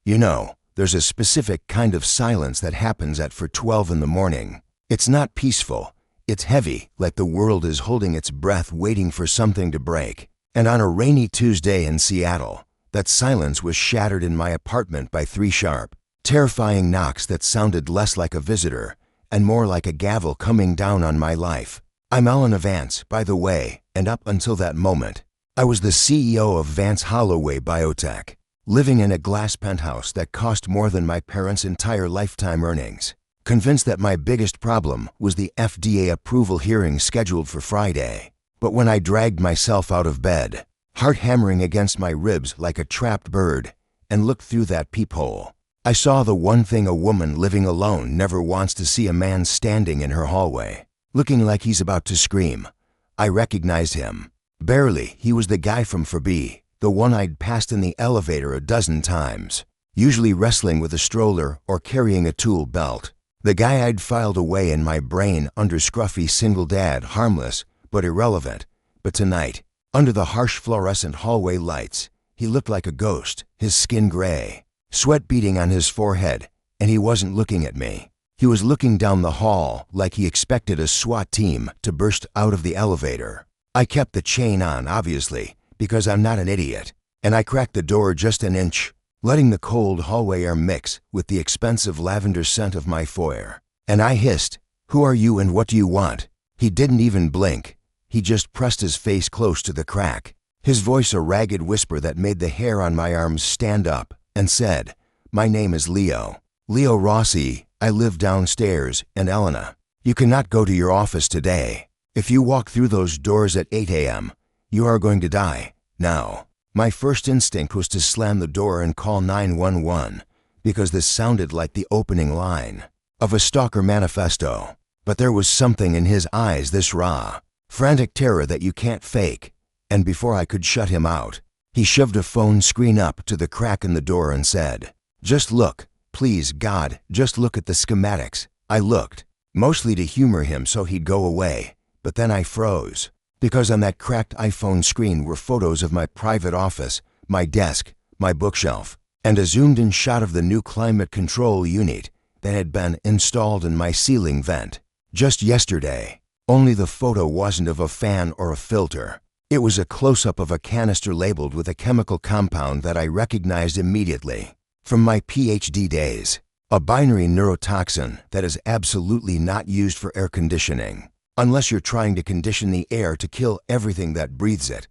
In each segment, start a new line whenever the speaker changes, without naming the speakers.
You know, there's a specific kind of silence that happens at 4:12 in the morning. It's not peaceful. It's heavy, like the world is holding its breath waiting for something to break. And on a rainy Tuesday in Seattle, that silence was shattered in my apartment by 3 sharp, terrifying knocks that sounded less like a visitor and more like a gavel coming down on my life. I'm Alan Vance, by the way, and up until that moment, I was the CEO of Vance Holloway Biotech, living in a glass penthouse that cost more than my parents' entire lifetime earnings, convinced that my biggest problem was the FDA approval hearing scheduled for Friday. But when I dragged myself out of bed, heart hammering against my ribs like a trapped bird, and looked through that peephole, I saw the one thing a woman living alone never wants to see: a man standing in her hallway, looking like he's about to scream. I recognized him. Barely. He was the guy from Furby, the one I'd passed in the elevator a dozen times, usually wrestling with a stroller or carrying a tool belt. The guy I'd filed away in my brain under scruffy single dad, harmless but irrelevant. But tonight, under the harsh fluorescent hallway lights, he looked like a ghost, his skin gray, sweat beading on his forehead, and he wasn't looking at me. He was looking down the hall like he expected a SWAT team to burst out of the elevator. I kept the chain on, obviously, because I'm not an idiot, and I cracked the door just an inch, letting the cold hallway air mix with the expensive lavender scent of my foyer. And I hissed, "Who are you and what do you want?" He didn't even blink. He just pressed his face close to the crack, his voice a ragged whisper that made the hair on my arms stand up, and said, "My name is Leo. Leo Rossi. I live downstairs, and Elena. You cannot go to your office today. If you walk through those doors at 8 a.m., you are going to die. Now." My first instinct was to slam the door and call 911, because this sounded like the opening line of a stalker manifesto. But there was something in his eyes, this raw, frantic terror that you can't fake. And before I could shut him out, he shoved a phone screen up to the crack in the door and said, "Just look, please God, just look at the schematics." I looked, mostly to humor him so he'd go away, but then I froze, because on that cracked iPhone screen were photos of my private office, my desk, my bookshelf, and a zoomed-in shot of the new climate control unit that had been installed in my ceiling vent just yesterday. Only the photo wasn't of a fan or a filter. It was a close-up of a canister labeled with a chemical compound that I recognized immediately from my PhD days, a binary neurotoxin that is absolutely not used for air conditioning, unless you're trying to condition the air to kill everything that breathes it.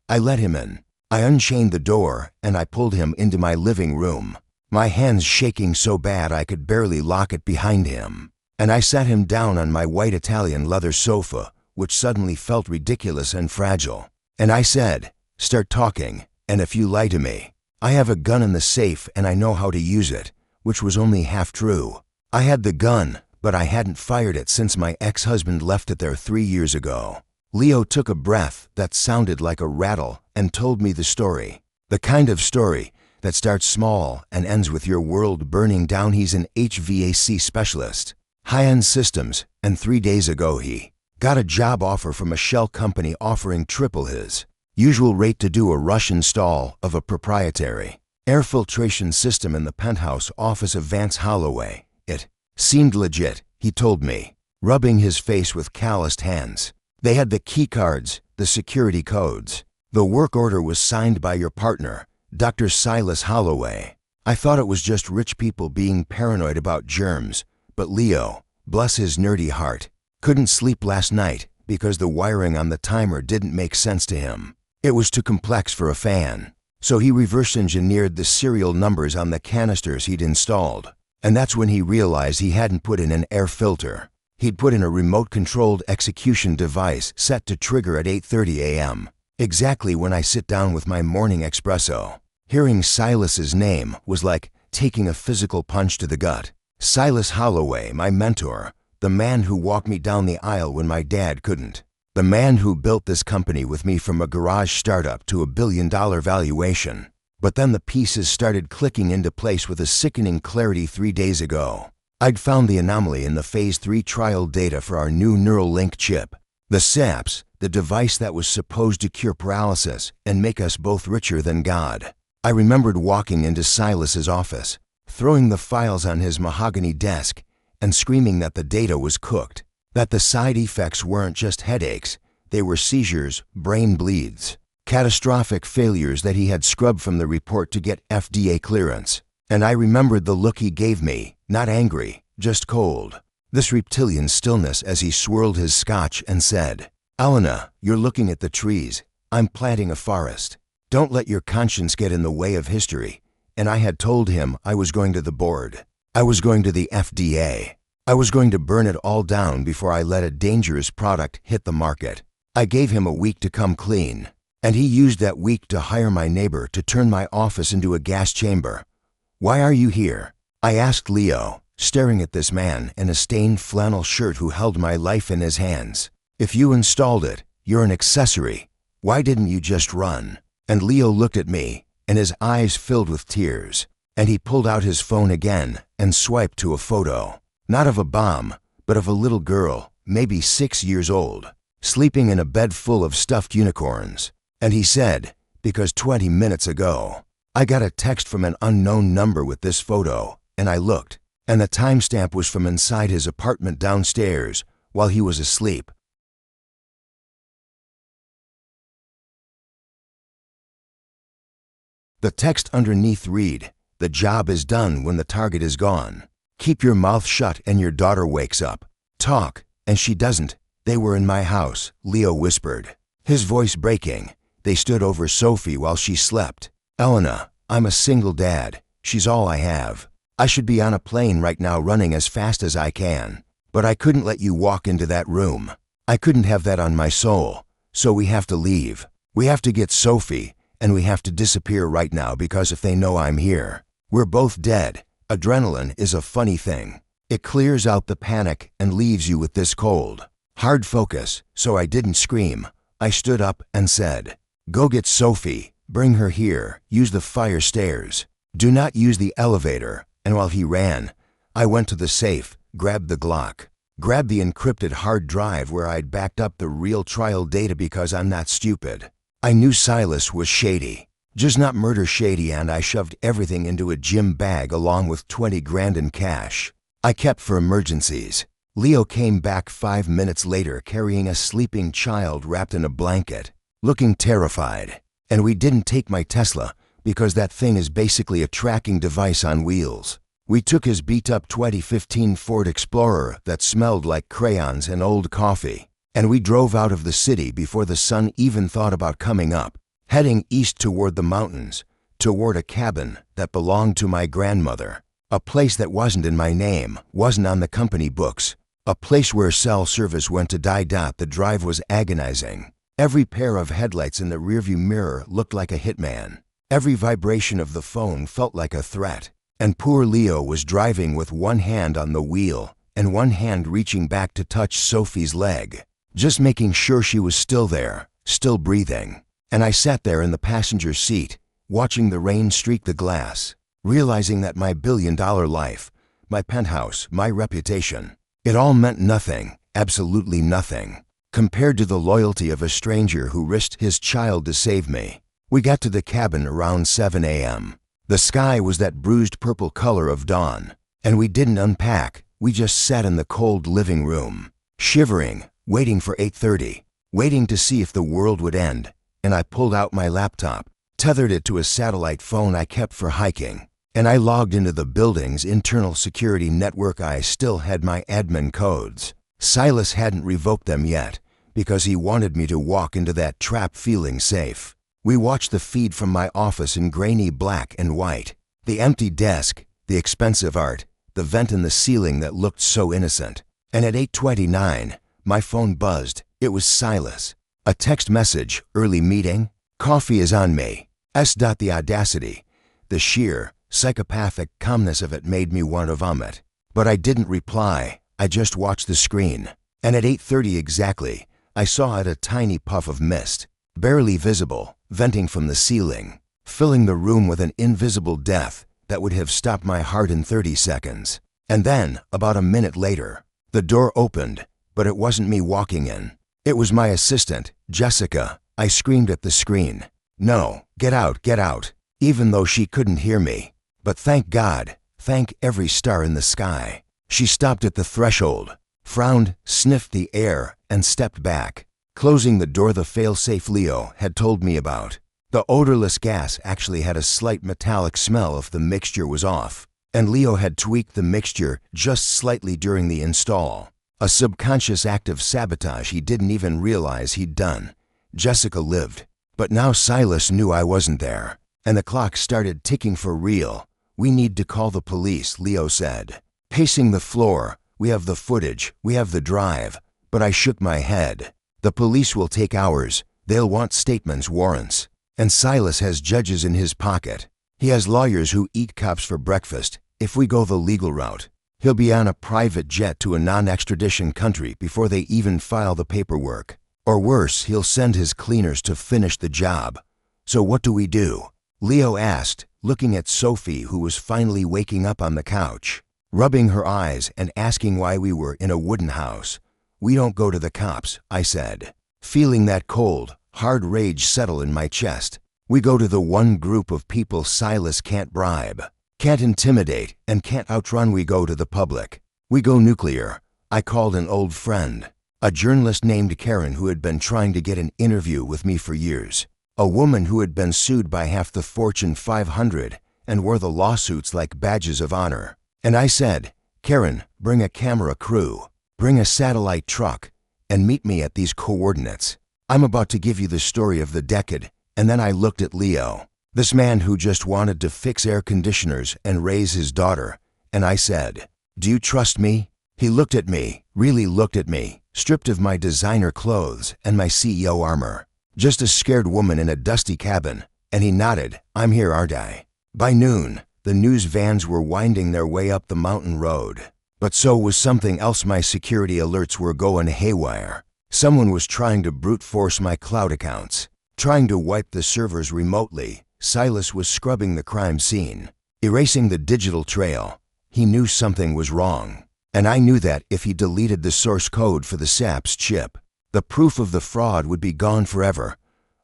I let him in. I unchained the door, and I pulled him into my living room, my hands shaking so bad I could barely lock it behind him. And I sat him down on my white Italian leather sofa, which suddenly felt ridiculous and fragile. And I said, "Start talking, and if you lie to me, I have a gun in the safe and I know how to use it," which was only half true. I had the gun, but I hadn't fired it since my ex-husband left it there 3 years ago. Leo took a breath that sounded like a rattle and told me the story. The kind of story that starts small and ends with your world burning down. He's an HVAC specialist, high-end systems, and 3 days ago he got a job offer from a shell company offering triple his usual rate to do a rush install of a proprietary air filtration system in the penthouse office of Vance Holloway. It seemed legit, he told me, rubbing his face with calloused hands. They had the key cards, the security codes. The work order was signed by your partner, Dr. Silas Holloway. I thought it was just rich people being paranoid about germs, but Leo, bless his nerdy heart, couldn't sleep last night because the wiring on the timer didn't make sense to him. It was too complex for a fan. So he reverse engineered the serial numbers on the canisters he'd installed. And that's when he realized he hadn't put in an air filter. He'd put in a remote-controlled execution device set to trigger at 8:30 a.m., exactly when I sit down with my morning espresso. Hearing Silas's name was like taking a physical punch to the gut. Silas Holloway, my mentor, the man who walked me down the aisle when my dad couldn't. The man who built this company with me from a garage startup to a billion-dollar valuation. But then the pieces started clicking into place with a sickening clarity 3 days ago. I'd found the anomaly in the Phase 3 trial data for our new Neuralink chip. The SAPS, the device that was supposed to cure paralysis and make us both richer than God. I remembered walking into Silas's office, throwing the files on his mahogany desk, and screaming that the data was cooked, that the side effects weren't just headaches, they were seizures, brain bleeds, catastrophic failures that he had scrubbed from the report to get FDA clearance. And I remembered the look he gave me, not angry, just cold. This reptilian stillness as he swirled his scotch and said, "Elena, you're looking at the trees. I'm planting a forest. Don't let your conscience get in the way of history." And I had told him I was going to the board. I was going to the FDA. I was going to burn it all down before I let a dangerous product hit the market. I gave him a week to come clean, and he used that week to hire my neighbor to turn my office into a gas chamber. "Why are you here?" I asked Leo, staring at this man in a stained flannel shirt who held my life in his hands. "If you installed it, you're an accessory. Why didn't you just run?" And Leo looked at me, and his eyes filled with tears, and he pulled out his phone again and swiped to a photo, not of a bomb, but of a little girl, maybe 6 years old, sleeping in a bed full of stuffed unicorns. And he said, "Because 20 minutes ago, I got a text from an unknown number with this photo," and I looked, and the timestamp was from inside his apartment downstairs while he was asleep. The text underneath read, "The job is done when the target is gone. Keep your mouth shut and your daughter wakes up. Talk, and she doesn't." "They were in my house," Leo whispered, his voice breaking. "They stood over Sophie while she slept. Elena, I'm a single dad. She's all I have. I should be on a plane right now running as fast as I can. But I couldn't let you walk into that room. I couldn't have that on my soul. So we have to leave. We have to get Sophie, and we have to disappear right now because if they know I'm here, we're both dead." Adrenaline is a funny thing. It clears out the panic and leaves you with this cold, hard focus, so I didn't scream. I stood up and said, "Go get Sophie. Bring her here. Use the fire stairs. Do not use the elevator." And while he ran, I went to the safe, grabbed the Glock, grabbed the encrypted hard drive where I'd backed up the real trial data because I'm not stupid. I knew Silas was shady, just not murder shady, and I shoved everything into a gym bag along with 20 grand in cash I kept for emergencies. Leo came back 5 minutes later carrying a sleeping child wrapped in a blanket, looking terrified. And we didn't take my Tesla because that thing is basically a tracking device on wheels. We took his beat-up 2015 Ford Explorer that smelled like crayons and old coffee, and we drove out of the city before the sun even thought about coming up, heading east toward the mountains, toward a cabin that belonged to my grandmother, a place that wasn't in my name, wasn't on the company books, a place where cell service went to die. The drive was agonizing. Every pair of headlights in the rearview mirror looked like a hitman. Every vibration of the phone felt like a threat. And poor Leo was driving with one hand on the wheel and one hand reaching back to touch Sophie's leg, just making sure she was still there, still breathing. And I sat there in the passenger seat, watching the rain streak the glass, realizing that my billion-dollar life, my penthouse, my reputation, it all meant nothing, absolutely nothing, compared to the loyalty of a stranger who risked his child to save me. We got to the cabin around 7 a.m. The sky was that bruised purple color of dawn, and we didn't unpack. We just sat in the cold living room, shivering, waiting for 8:30, waiting to see if the world would end. And I pulled out my laptop, tethered it to a satellite phone I kept for hiking, and I logged into the building's internal security network. I still had my admin codes. Silas hadn't revoked them yet, because he wanted me to walk into that trap feeling safe. We watched the feed from my office in grainy black and white, the empty desk, the expensive art, the vent in the ceiling that looked so innocent. And at 8:29, my phone buzzed. It was Silas. A text message, "Early meeting? Coffee is on me." The audacity, the sheer, psychopathic calmness of it made me want to vomit. But I didn't reply. I just watched the screen. And at 8:30 exactly, I saw it, a tiny puff of mist, barely visible, venting from the ceiling, filling the room with an invisible death that would have stopped my heart in 30 seconds. And then, about a minute later, the door opened, but it wasn't me walking in. It was my assistant, Jessica. I screamed at the screen, "No, get out, get out." even though she couldn't hear me. But thank God, thank every star in the sky. She stopped at the threshold, frowned, sniffed the air, and stepped back, closing the door the fail-safe Leo had told me about. The odorless gas actually had a slight metallic smell if the mixture was off, and Leo had tweaked the mixture just slightly during the install. A subconscious act of sabotage he didn't even realize he'd done. Jessica lived, but now Silas knew I wasn't there, and the clock started ticking for real. "We need to call the police," Leo said. Pacing the floor, "We have the footage, we have the drive," but I shook my head. "The police will take hours. They'll want statements, warrants. And Silas has judges in his pocket. He has lawyers who eat cops for breakfast. If we go the legal route, he'll be on a private jet to a non-extradition country before they even file the paperwork. Or worse, he'll send his cleaners to finish the job. So what do we do?" Leo asked, looking at Sophie, who was finally waking up on the couch, rubbing her eyes and asking why we were in a wooden house. "We don't go to the cops," I said, feeling that cold, hard rage settle in my chest. "We go to the one group of people Silas can't bribe, can't intimidate, and can't outrun. We go to the public. We go nuclear." I called an old friend, a journalist named Karen who had been trying to get an interview with me for years, a woman who had been sued by half the Fortune 500 and wore the lawsuits like badges of honor. And I said, "Karen, bring a camera crew, bring a satellite truck, and meet me at these coordinates. I'm about to give you the story of the decade." And then I looked at Leo, this man who just wanted to fix air conditioners and raise his daughter, and I said, "Do you trust me?" He looked at me, really looked at me, stripped of my designer clothes and my CEO armor, just a scared woman in a dusty cabin, and he nodded. "I'm here, aren't I?" By noon, the news vans were winding their way up the mountain road. But so was something else. My security alerts were going haywire. Someone was trying to brute force my cloud accounts, trying to wipe the servers remotely. Silas was scrubbing the crime scene, erasing the digital trail. He knew something was wrong, and I knew that if he deleted the source code for the SAP's chip, the proof of the fraud would be gone forever.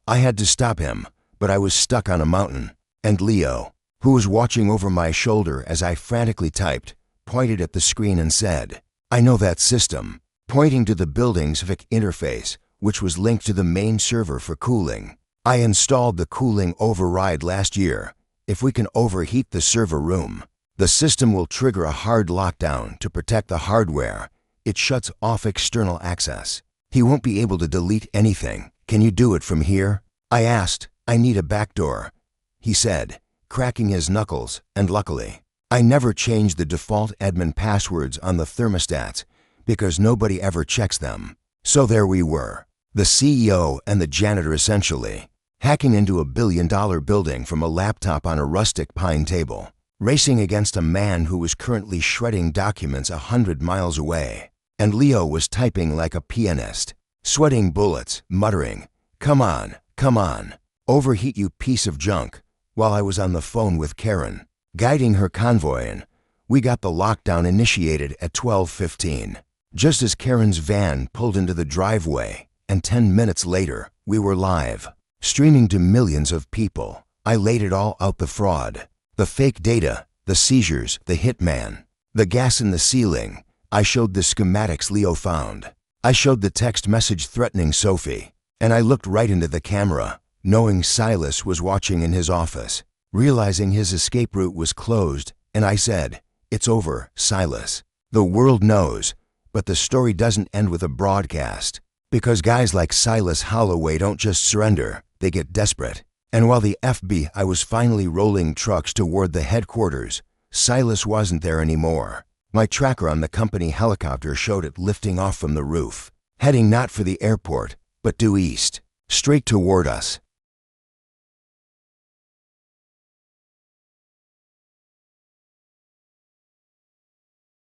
I had to stop him, but I was stuck on a mountain, and Leo, who was watching over my shoulder as I frantically typed, pointed at the screen and said, "I know that system," pointing to the building's VIC interface, which was linked to the main server for cooling. "I installed the cooling override last year. If we can overheat the server room, the system will trigger a hard lockdown to protect the hardware. It shuts off external access. He won't be able to delete anything. Can you do it from here?" I asked. "I need a backdoor," he said, cracking his knuckles, and luckily, I never changed the default admin passwords on the thermostats because nobody ever checks them. So there we were, the CEO and the janitor essentially, hacking into a billion-dollar building from a laptop on a rustic pine table, racing against a man who was currently shredding documents 100 miles away. And Leo was typing like a pianist, sweating bullets, muttering, come on, overheat you piece of junk," while I was on the phone with Karen, guiding her convoy, and we got the lockdown initiated at 12:15. Just as Karen's van pulled into the driveway, and 10 minutes later, we were live, streaming to millions of people. I laid it all out: the fraud, the fake data, the seizures, the hitman, the gas in the ceiling. I showed the schematics Leo found. I showed the text message threatening Sophie, and I looked right into the camera, knowing Silas was watching in his office, realizing his escape route was closed, and I said, "It's over, Silas. The world knows, but the story doesn't end with a broadcast, because guys like Silas Holloway don't just surrender, they get desperate." And while the FBI was finally rolling trucks toward the headquarters, Silas wasn't there anymore. My tracker on the company helicopter showed it lifting off from the roof, heading not for the airport, but due east, straight toward us.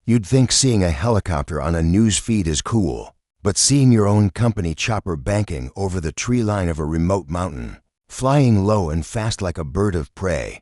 You'd think seeing a helicopter on a news feed is cool, but seeing your own company chopper banking over the tree line of a remote mountain, flying low and fast like a bird of prey,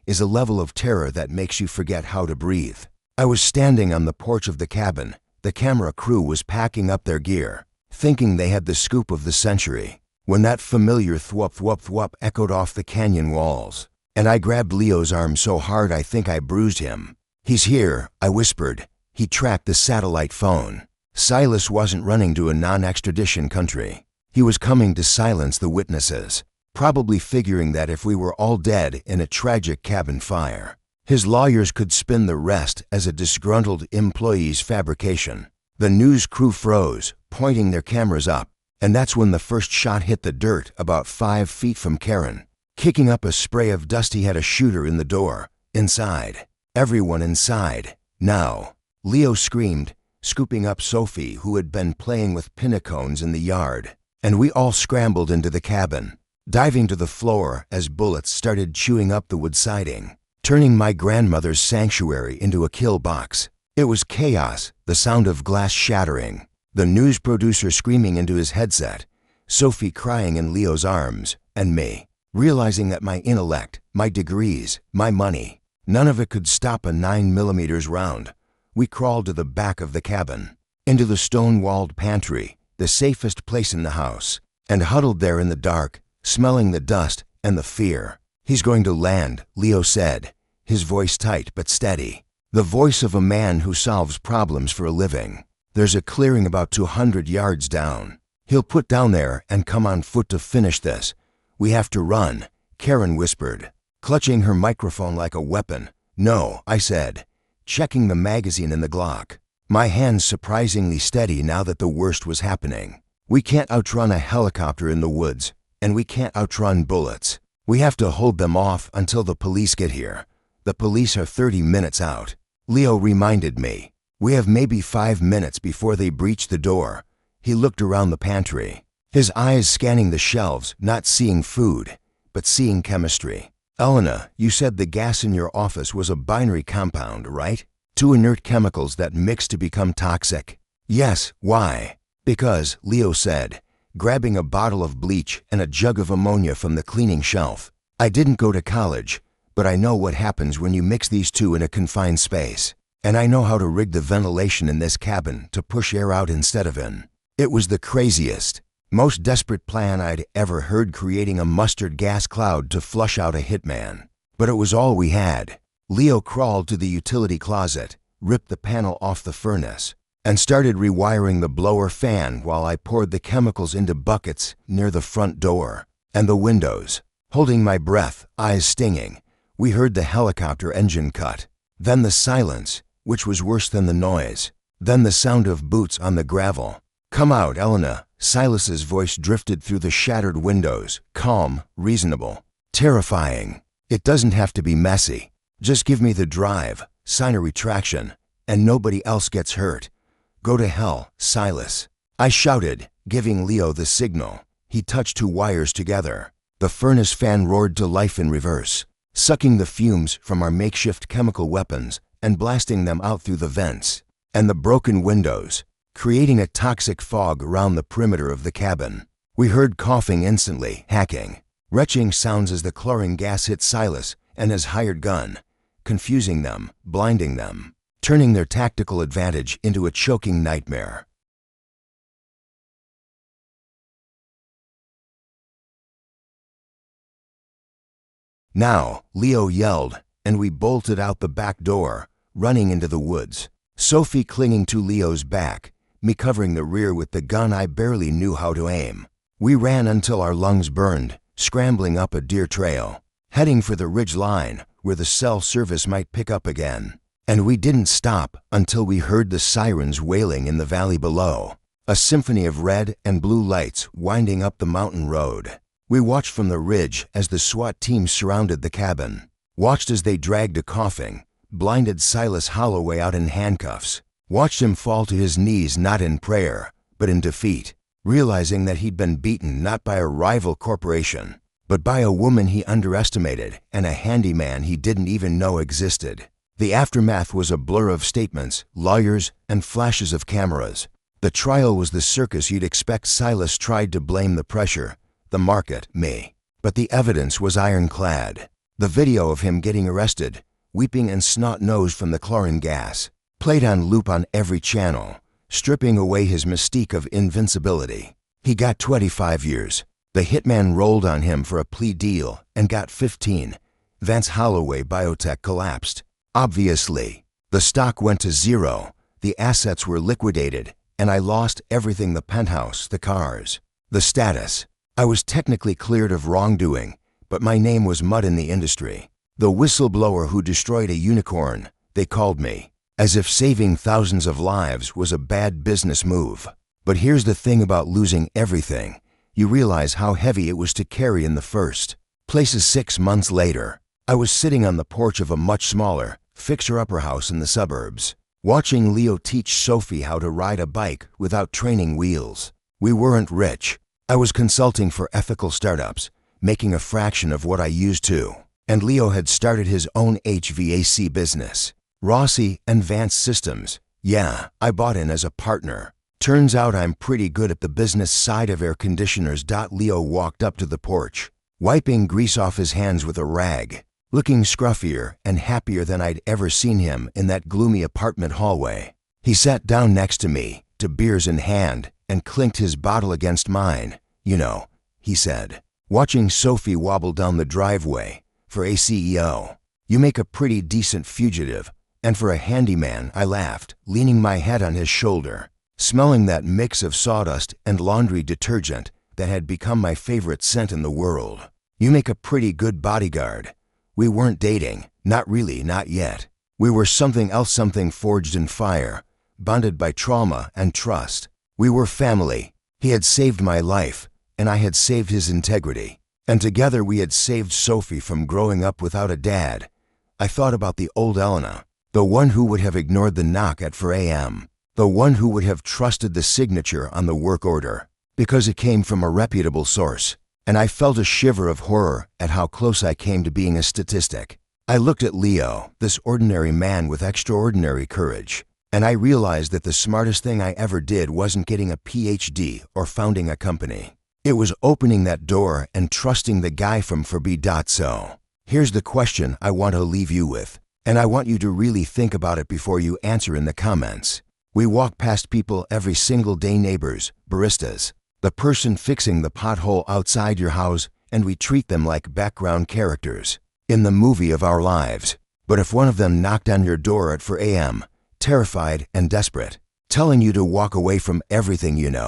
is a level of terror that makes you forget how to breathe. I was standing on the porch of the cabin. The camera crew was packing up their gear, thinking they had the scoop of the century, when that familiar thwop thwop thwop echoed off the canyon walls. and I grabbed Leo's arm so hard I think I bruised him. "He's here," I whispered. He tracked the satellite phone. Silas wasn't running to a non-extradition country. He was coming to silence the witnesses, probably figuring that if we were all dead in a tragic cabin fire, his lawyers could spin the rest as a disgruntled employee's fabrication. The news crew froze, pointing their cameras up, and that's when the first shot hit the dirt about 5 feet from Karen. Kicking up a spray of dust, he had a shooter in the door. Inside. Everyone inside. Now. Leo screamed, scooping up Sophie, who had been playing with pinnacones in the yard, and we all scrambled into the cabin, diving to the floor as bullets started chewing up the wood siding, turning my grandmother's sanctuary into a kill box. It was chaos, the sound of glass shattering, the news producer screaming into his headset, Sophie crying in Leo's arms, and me, realizing that my intellect, my degrees, my money, none of it could stop a 9mm round. We crawled to the back of the cabin, into the stone-walled pantry, the safest place in the house, and huddled there in the dark, smelling the dust and the fear. "He's going to land," Leo said, his voice tight but steady, the voice of a man who solves problems for a living. "There's a clearing about 200 yards down. He'll put down there and come on foot to finish this. We have to run," Karen whispered, clutching her microphone like a weapon. "No," I said, checking the magazine in the Glock, my hands surprisingly steady now that the worst was happening. "We can't outrun a helicopter in the woods, and we can't outrun bullets. We have to hold them off until the police get here. The police are 30 minutes out." Leo reminded me. "We have maybe 5 minutes before they breach the door." He looked around the pantry, his eyes scanning the shelves, not seeing food, but seeing chemistry. "Elena, you said the gas in your office was a binary compound, right? 2 inert chemicals that mix to become toxic." "Yes, why?" "Because," Leo said, grabbing a bottle of bleach and a jug of ammonia from the cleaning shelf, "I didn't go to college, but I know what happens when you mix these two in a confined space. And I know how to rig the ventilation in this cabin to push air out instead of in." It was the craziest, most desperate plan I'd ever heard, creating a mustard gas cloud to flush out a hitman. But it was all we had. Leo crawled to the utility closet, ripped the panel off the furnace, and started rewiring the blower fan while I poured the chemicals into buckets near the front door and the windows. Holding my breath, eyes stinging, we heard the helicopter engine cut. Then the silence, which was worse than the noise. Then the sound of boots on the gravel. "Come out, Elena." Silas's voice drifted through the shattered windows, calm, reasonable, terrifying. "It doesn't have to be messy. Just give me the drive, sign a retraction, and nobody else gets hurt. Go to hell, Silas." I shouted, giving Leo the signal. He touched 2 wires together. The furnace fan roared to life in reverse, sucking the fumes from our makeshift chemical weapons and blasting them out through the vents and the broken windows, creating a toxic fog around the perimeter of the cabin. We heard coughing instantly, hacking, retching sounds as the chlorine gas hit Silas and his hired gun, confusing them, blinding them, turning their tactical advantage into a choking nightmare. "Now," Leo yelled, and we bolted out the back door, running into the woods, Sophie clinging to Leo's back, me covering the rear with the gun I barely knew how to aim. We ran until our lungs burned, scrambling up a deer trail, heading for the ridge line where the cell service might pick up again. And we didn't stop until we heard the sirens wailing in the valley below, a symphony of red and blue lights winding up the mountain road. We watched from the ridge as the SWAT team surrounded the cabin, watched as they dragged a coughing, blinded Silas Holloway out in handcuffs, watched him fall to his knees not in prayer, but in defeat, realizing that he'd been beaten not by a rival corporation, but by a woman he underestimated and a handyman he didn't even know existed. The aftermath was a blur of statements, lawyers, and flashes of cameras. The trial was the circus you'd expect. Silas tried to blame the pressure, the market, me. But the evidence was ironclad. The video of him getting arrested, weeping and snot-nosed from the chlorine gas, played on loop on every channel, stripping away his mystique of invincibility. He got 25 years. The hitman rolled on him for a plea deal and got 15. Vance Holloway Biotech collapsed. Obviously. The stock went to zero, the assets were liquidated, and I lost everything: the penthouse, the cars, the status. I was technically cleared of wrongdoing, but my name was mud in the industry. The whistleblower who destroyed a unicorn, they called me, as if saving thousands of lives was a bad business move. But here's the thing about losing everything. You realize how heavy it was to carry in the first places. 6 months later, I was sitting on the porch of a much smaller, fixer-upper house in the suburbs, watching Leo teach Sophie how to ride a bike without training wheels. We weren't rich. I was consulting for ethical startups, making a fraction of what I used to. And Leo had started his own HVAC business, Rossi and Vance Systems. Yeah, I bought in as a partner. Turns out I'm pretty good at the business side of air conditioners. Leo walked up to the porch, wiping grease off his hands with a rag, looking scruffier and happier than I'd ever seen him in that gloomy apartment hallway. He sat down next to me, beers in hand, and clinked his bottle against mine. You know, he said, watching Sophie wobble down the driveway, for a CEO, you make a pretty decent fugitive. And for a handyman, I laughed, leaning my head on his shoulder, smelling that mix of sawdust and laundry detergent that had become my favorite scent in the world. You make a pretty good bodyguard. We weren't dating, not really, not yet. We were something else, something forged in fire, bonded by trauma and trust. We were family. He had saved my life, and I had saved his integrity. And together we had saved Sophie from growing up without a dad. I thought about the old Elena, the one who would have ignored the knock at 4 a.m., the one who would have trusted the signature on the work order, because it came from a reputable source. And I felt a shiver of horror at how close I came to being a statistic. I looked at Leo, this ordinary man with extraordinary courage, and I realized that the smartest thing I ever did wasn't getting a PhD or founding a company. It was opening that door and trusting the guy from 4B. So, here's the question I want to leave you with, and I want you to really think about it before you answer in the comments. We walk past people every single day: neighbors, baristas, the person fixing the pothole outside your house, and we treat them like background characters in the movie of our lives. But if one of them knocked on your door at 4 a.m., terrified and desperate, telling you to walk away from everything you know,